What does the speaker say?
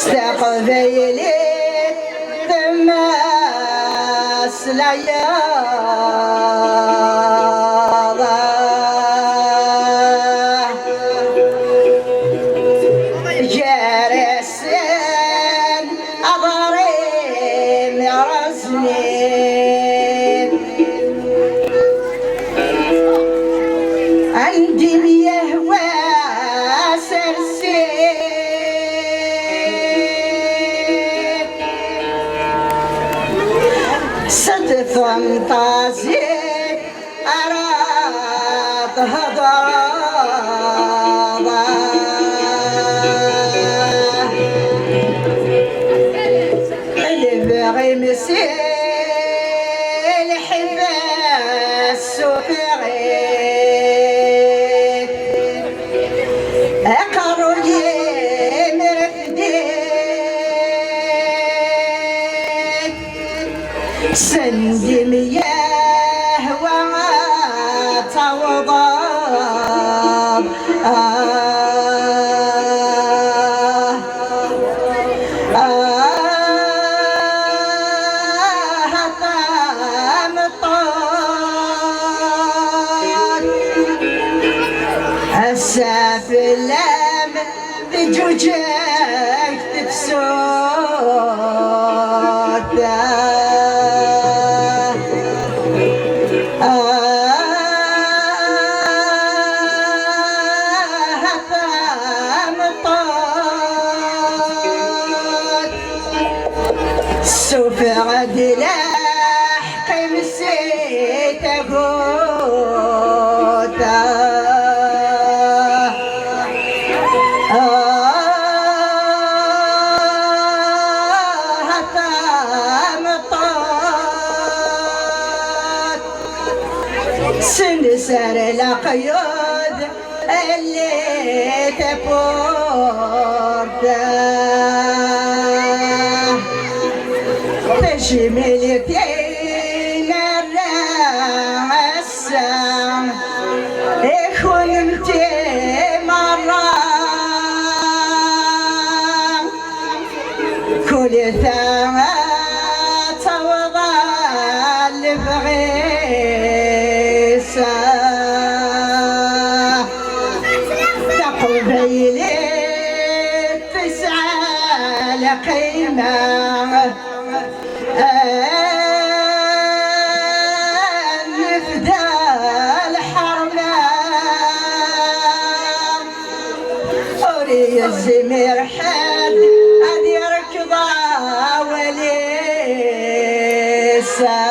استقبيلي تماس لياضة جارسين أضرين رزنين عندي مياه فانتازي أراد هضابة اللي بغي مسيل حباس وفغيت أقروا لي مرفدين سندي مياه وتوضاب طامطان السافلام بجوجك تفسود سوف غد لاحق مسيت أقوتا سنسر القيود اللي تفورتا تشملتين الرأسة يكون انتي مرة كل ثمات وظل بغيسة تقبيلي تسعى لقيمة نفدى الحرمان أوري الزمير حد أن يركض وليسا